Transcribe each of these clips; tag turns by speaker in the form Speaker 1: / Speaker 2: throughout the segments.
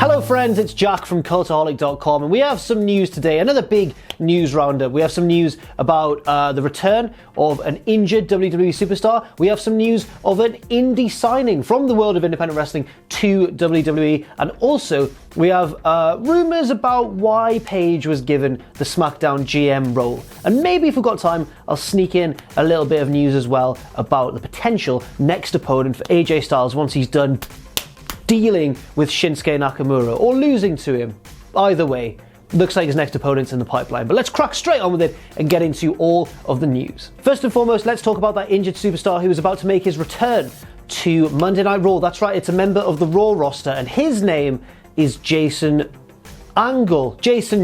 Speaker 1: Hello friends, it's Jack from Cultaholic.com and we have some news today, another big news roundup. We have some news about the return of an injured WWE superstar. We have some news of an indie signing from the world of independent wrestling to WWE, and also we have rumours about why Paige was given the SmackDown GM role. And maybe if we've got time, I'll sneak in a little bit of news as well about the potential next opponent for AJ Styles once he's done dealing with Shinsuke Nakamura or losing to him. Either way, looks like his next opponent's in the pipeline. But let's crack straight on with it and get into all of the news. First and foremost, let's talk about that injured superstar who is about to make his return to Monday Night Raw. That's right, it's a member of the Raw roster, and his name is Jason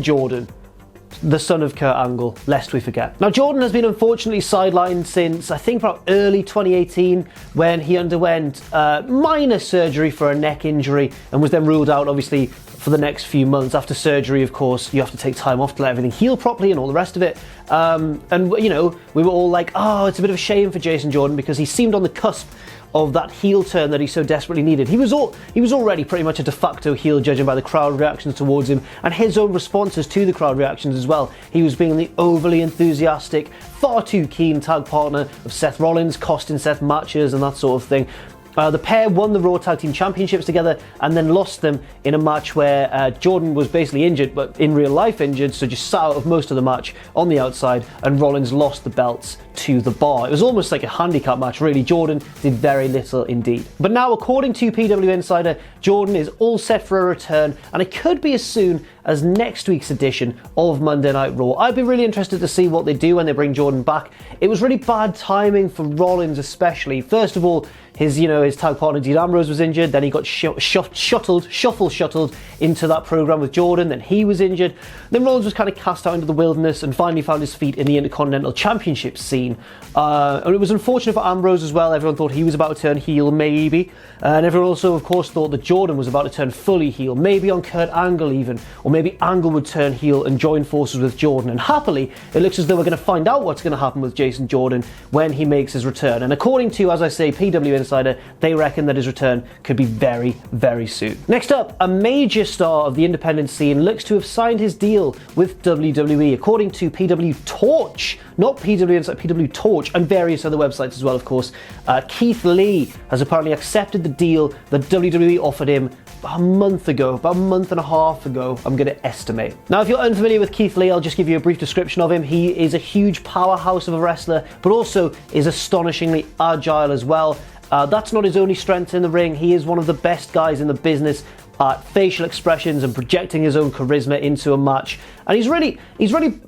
Speaker 1: Jordan, the son of Kurt Angle, lest we forget. Now, Jordan has been unfortunately sidelined since I think about early 2018 when he underwent minor surgery for a neck injury and was then ruled out, obviously, for the next few months. After surgery, of course, you have to take time off to let everything heal properly and all the rest of it. And, you know, we were all like, oh, it's a bit of a shame for Jason Jordan because he seemed on the cusp of that heel turn that he so desperately needed. He was already pretty much a de facto heel, judging by the crowd reactions towards him and his own responses to the crowd reactions as well. He was being the overly enthusiastic, far too keen tag partner of Seth Rollins, costing Seth matches and that sort of thing. The pair won the Raw Tag Team Championships together and then lost them in a match where Jordan was basically injured, but in real life injured, so just sat out of most of the match on the outside, and Rollins lost the belts to The Bar. It was almost like a handicap match, really. Jordan did very little indeed. But now, according to PW Insider, Jordan is all set for a return, and it could be as soon as next week's edition of Monday Night Raw. I'd be really interested to see what they do when they bring Jordan back. It was really bad timing for Rollins, especially. First of all, his tag partner Dean Ambrose was injured, then he got shuffle shuttled into that program with Jordan, then he was injured, then Rollins was kind of cast out into the wilderness and finally found his feet in the Intercontinental Championship scene. And it was unfortunate for Ambrose as well. Everyone thought he was about to turn heel, maybe, and everyone also, of course, thought that Jordan was about to turn fully heel, maybe on Kurt Angle even, or maybe Angle would turn heel and join forces with Jordan. And happily, it looks as though we're going to find out what's going to happen with Jason Jordan when he makes his return. And according to, as I say, PW Insider, they reckon that his return could be very, very soon. Next up, a major star of the independent scene looks to have signed his deal with WWE. According to PW Torch, not PW Insider, PW Torch, and various other websites as well, of course, Keith Lee has apparently accepted the deal that WWE offered him about a month and a half ago, I'm going to estimate. Now, if you're unfamiliar with Keith Lee, I'll just give you a brief description of him. He is a huge powerhouse of a wrestler, but also is astonishingly agile as well. That's not his only strength in the ring. He is one of the best guys in the business at facial expressions and projecting his own charisma into a match. And he's really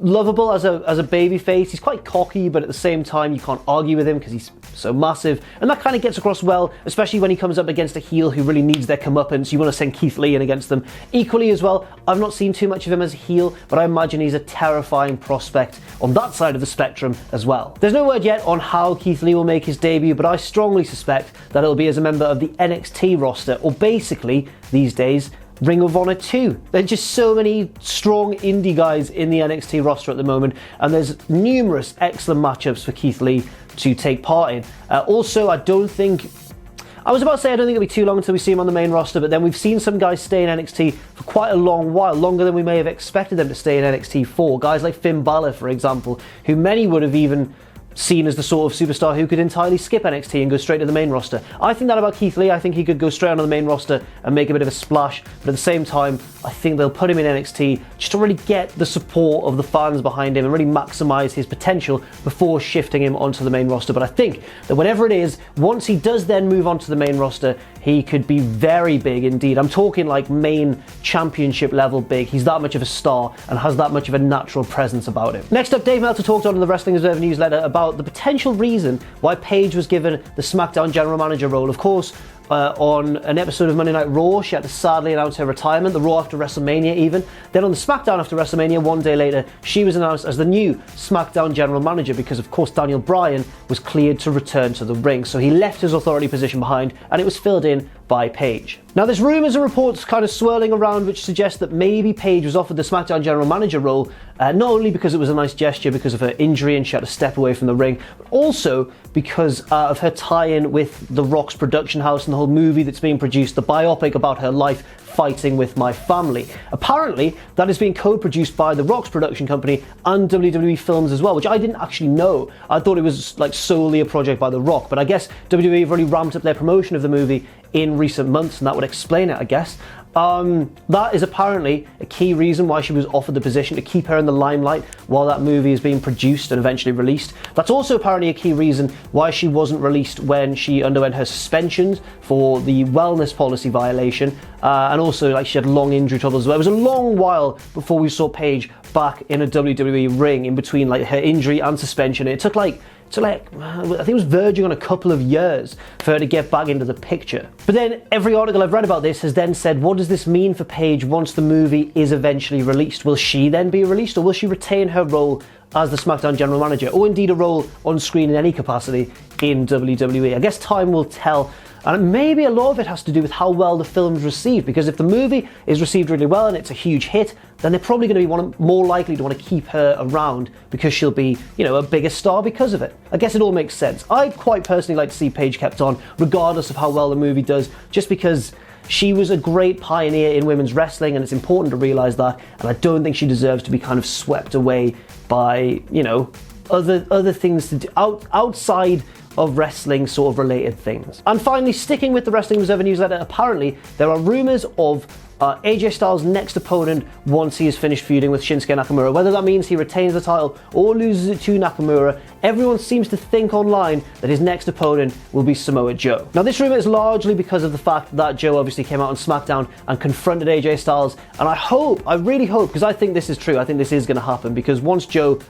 Speaker 1: lovable as a baby face. He's quite cocky, but at the same time, you can't argue with him because he's so massive. And that kind of gets across well, especially when he comes up against a heel who really needs their comeuppance. You want to send Keith Lee in against them. Equally as well, I've not seen too much of him as a heel, but I imagine he's a terrifying prospect on that side of the spectrum as well. There's no word yet on how Keith Lee will make his debut, but I strongly suspect that it'll be as a member of the NXT roster, or basically, these days, Ring of Honor 2. There's just so many strong indie guys in the NXT roster at the moment, and there's numerous excellent matchups for Keith Lee to take part in. Also, I don't think it'll be too long until we see him on the main roster, but then we've seen some guys stay in NXT for quite a long while, longer than we may have expected them to stay in NXT for. Guys like Finn Balor, for example, who many would have even seen as the sort of superstar who could entirely skip NXT and go straight to the main roster. I think that about Keith Lee. I think he could go straight onto the main roster and make a bit of a splash, but at the same time, I think they'll put him in NXT just to really get the support of the fans behind him and really maximize his potential before shifting him onto the main roster. But I think that whatever it is, once he does then move on to the main roster, he could be very big indeed. I'm talking like main championship level big. He's that much of a star and has that much of a natural presence about him. Next up, Dave Meltzer talked on the Wrestling Observer newsletter about the potential reason why Paige was given the SmackDown general manager role. Of course, on an episode of Monday Night Raw, she had to sadly announce her retirement, the Raw after WrestleMania even. Then on the SmackDown after WrestleMania, one day later, she was announced as the new SmackDown general manager because, of course, Daniel Bryan was cleared to return to the ring. So he left his authority position behind and it was filled in by Paige. Now, there's rumours and reports kind of swirling around which suggest that maybe Paige was offered the SmackDown general manager role, not only because it was a nice gesture because of her injury and she had to step away from the ring, but also because of her tie-in with The Rock's production house and the whole movie that's being produced, the biopic about her life fighting with my family. Apparently, that is being co-produced by The Rock's production company and WWE Films as well, which I didn't actually know. I thought it was like solely a project by The Rock, but I guess WWE have already ramped up their promotion of the movie in recent months, and that would explain it, I guess. That is apparently a key reason why she was offered the position, to keep her in the limelight while that movie is being produced and eventually released. That's also apparently a key reason why she wasn't released when she underwent her suspensions for the wellness policy violation, and also like she had long injury troubles as well. It was a long while before we saw Paige back in a WWE ring in between like her injury and suspension. It took like I think it was verging on a couple of years for her to get back into the picture. But then every article I've read about this has then said, what does this mean for Paige once the movie is eventually released? Will she then be released, or will she retain her role as the SmackDown general manager, or indeed a role on screen in any capacity in WWE? I guess time will tell. And maybe a lot of it has to do with how well the film's received, because if the movie is received really well and it's a huge hit, then they're probably going to be more likely to want to keep her around because she'll be, you know, a bigger star because of it. I guess it all makes sense. I'd quite personally like to see Paige kept on, regardless of how well the movie does, just because she was a great pioneer in women's wrestling, and it's important to realise that, and I don't think she deserves to be kind of swept away by, you know, other things to do outside of wrestling sort of related things. And finally, sticking with the Wrestling Observer newsletter, apparently there are rumours of AJ Styles' next opponent once he is finished feuding with Shinsuke Nakamura. Whether that means he retains the title or loses it to Nakamura, everyone seems to think online that his next opponent will be Samoa Joe. Now, this rumour is largely because of the fact that Joe obviously came out on SmackDown and confronted AJ Styles, and I really hope, because I think this is true, I think this is going to happen, because once Joe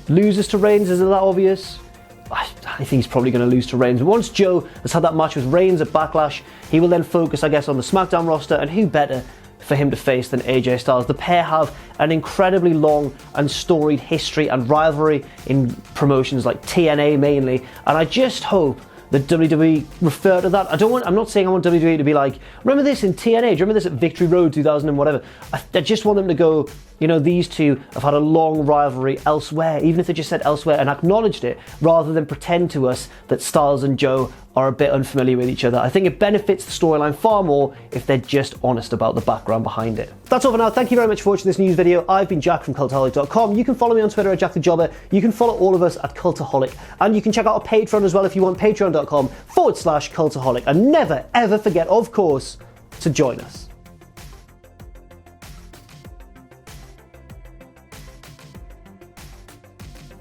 Speaker 1: loses to Reigns, is it that obvious? I think he's probably going to lose to Reigns. But once Joe has had that match with Reigns at Backlash, he will then focus, I guess, on the SmackDown roster, and who better for him to face than AJ Styles? The pair have an incredibly long and storied history and rivalry in promotions like TNA mainly, and I just hope that WWE refer to that. I'm not saying I want WWE to be like, remember this in TNA, do you remember this at Victory Road 2000 and whatever. I just want them to go, you know, these two have had a long rivalry elsewhere, even if they just said elsewhere and acknowledged it, rather than pretend to us that Styles and Joe are a bit unfamiliar with each other. I think it benefits the storyline far more if they're just honest about the background behind it. That's all for now. Thank you very much for watching this news video. I've been Jack from Cultaholic.com. You can follow me on Twitter at JackTheJobber. You can follow all of us at Cultaholic. And you can check out our Patreon as well if you want, patreon.com/Cultaholic. And never, ever forget, of course, to join us.